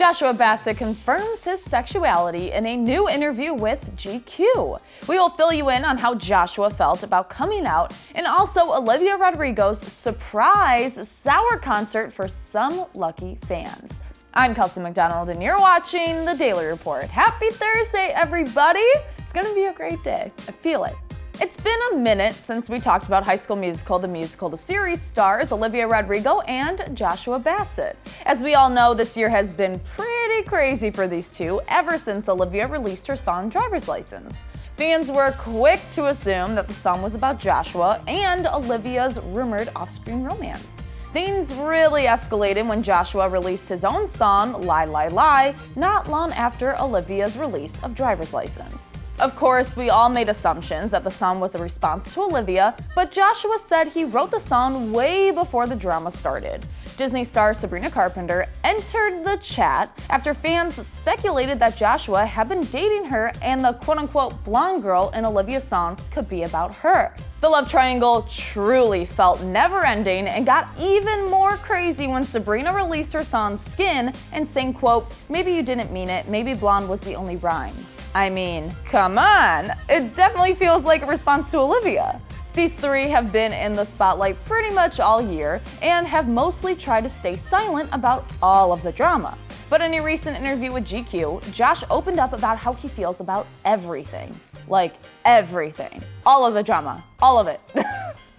Joshua Bassett confirms his sexuality in a new interview with GQ. We will fill you in on how Joshua felt about coming out and also Olivia Rodrigo's surprise sour concert for some lucky fans. I'm Kelsey MacDonald and you're watching The Daily Report. Happy Thursday, everybody! It's gonna be a great day. I feel it. It's been a minute since we talked about High School Musical, the series stars Olivia Rodrigo and Joshua Bassett. As we all know, this year has been pretty crazy for these two ever since Olivia released her song Driver's License. Fans were quick to assume that the song was about Joshua and Olivia's rumored off-screen romance. Things really escalated when Joshua released his own song, Lie, Lie, Lie, not long after Olivia's release of Driver's License. Of course, we all made assumptions that the song was a response to Olivia, but Joshua said he wrote the song way before the drama started. Disney star Sabrina Carpenter entered the chat after fans speculated that Joshua had been dating her and the quote-unquote blonde girl in Olivia's song could be about her. The love triangle truly felt never-ending and got even more crazy when Sabrina released her song Skin and sang, quote, "Maybe you didn't mean it, maybe blonde was the only rhyme." I mean, come on, it definitely feels like a response to Olivia. These three have been in the spotlight pretty much all year and have mostly tried to stay silent about all of the drama. But in a recent interview with GQ, Josh opened up about how he feels about everything. Like everything. All of the drama. All of it.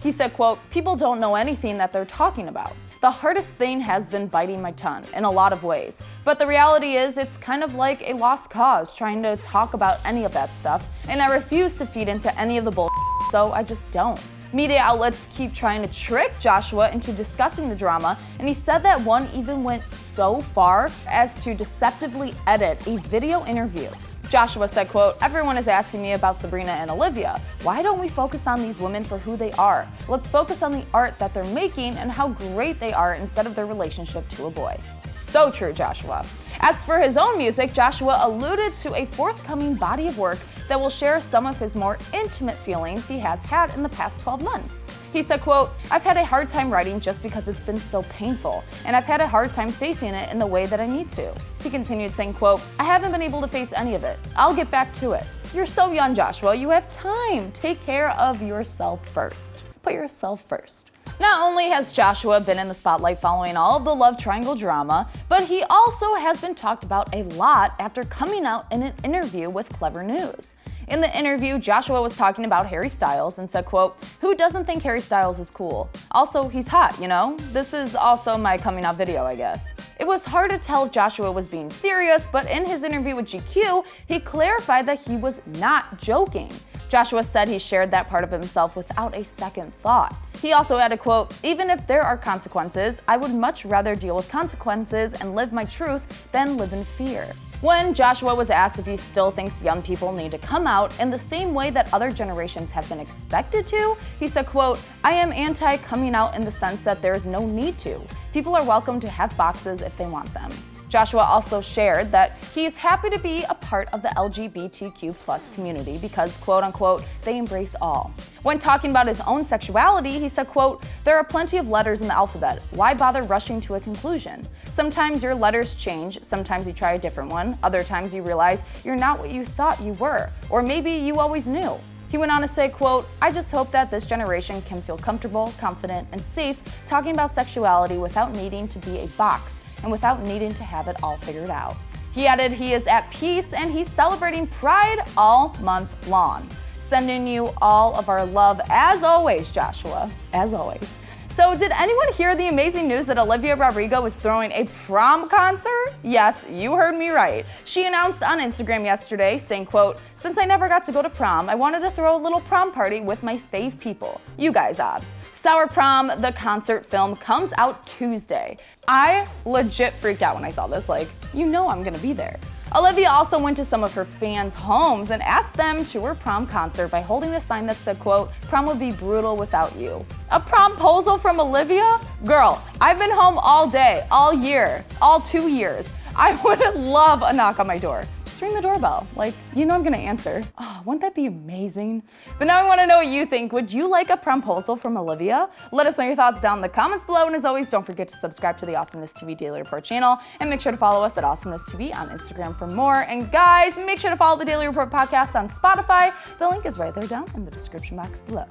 He said, quote, "People don't know anything that they're talking about. The hardest thing has been biting my tongue in a lot of ways. But the reality is it's kind of like a lost cause trying to talk about any of that stuff, and I refuse to feed into any of the bullshit, so I just don't." Media outlets keep trying to trick Joshua into discussing the drama, and he said that one even went so far as to deceptively edit a video interview. Joshua said, quote, "Everyone is asking me about Sabrina and Olivia. Why don't we focus on these women for who they are? Let's focus on the art that they're making and how great they are instead of their relationship to a boy." So true, Joshua. As for his own music, Joshua alluded to a forthcoming body of work that will share some of his more intimate feelings he has had in the past 12 months. He said, quote, "I've had a hard time writing just because it's been so painful, and I've had a hard time facing it in the way that I need to." He continued saying, quote, "I haven't been able to face any of it. I'll get back to it." You're so young, Joshua. You have time. Take care of yourself first. Put yourself first. Not only has Joshua been in the spotlight following all of the love triangle drama, but he also has been talked about a lot after coming out in an interview with Clever News. In the interview, Joshua was talking about Harry Styles and said, quote, "Who doesn't think Harry Styles is cool? Also, he's hot, you know? This is also my coming out video, I guess." It was hard to tell if Joshua was being serious, but in his interview with GQ, he clarified that he was not joking. Joshua said he shared that part of himself without a second thought. He also added, quote, "Even if there are consequences, I would much rather deal with consequences and live my truth than live in fear." When Joshua was asked if he still thinks young people need to come out in the same way that other generations have been expected to, he said, quote, "I am anti-coming out in the sense that there is no need to. People are welcome to have boxes if they want them." Joshua also shared that he is happy to be a part of the LGBTQ+ community because, quote unquote, they embrace all. When talking about his own sexuality, he said, quote, "There are plenty of letters in the alphabet. Why bother rushing to a conclusion? Sometimes your letters change, sometimes you try a different one, other times you realize you're not what you thought you were, or maybe you always knew." He went on to say, quote, "I just hope that this generation can feel comfortable, confident, and safe talking about sexuality without needing to be a box and without needing to have it all figured out." He added he is at peace and he's celebrating Pride all month long. Sending you all of our love as always, Joshua, as always. So did anyone hear the amazing news that Olivia Rodrigo is throwing a prom concert? Yes, you heard me right. She announced on Instagram yesterday saying, quote, "Since I never got to go to prom, I wanted to throw a little prom party with my fave people. You guys obs. Sour Prom, the concert film, comes out Tuesday." I legit freaked out when I saw this, like, you know I'm gonna be there. Olivia also went to some of her fans' homes and asked them to her prom concert by holding a sign that said, quote, "Prom would be brutal without you." A promposal from Olivia? Girl, I've been home all day, all year, all 2 years. I would love a knock on my door. Just ring the doorbell. Like, you know I'm gonna answer. Oh, wouldn't that be amazing? But now I wanna know what you think. Would you like a promposal from Olivia? Let us know your thoughts down in the comments below. And as always, don't forget to subscribe to the Awesomeness TV Daily Report channel. And make sure to follow us at Awesomeness TV on Instagram for more. And guys, make sure to follow the Daily Report podcast on Spotify. The link is right there down in the description box below.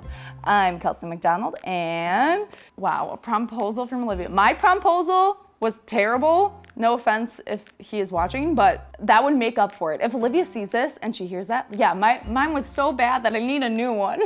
I'm Kelsey MacDonald, and wow, a promposal from Olivia. My promposal was terrible. No offense if he is watching, but that would make up for it. If Olivia sees this and she hears that, yeah, mine was so bad that I need a new one.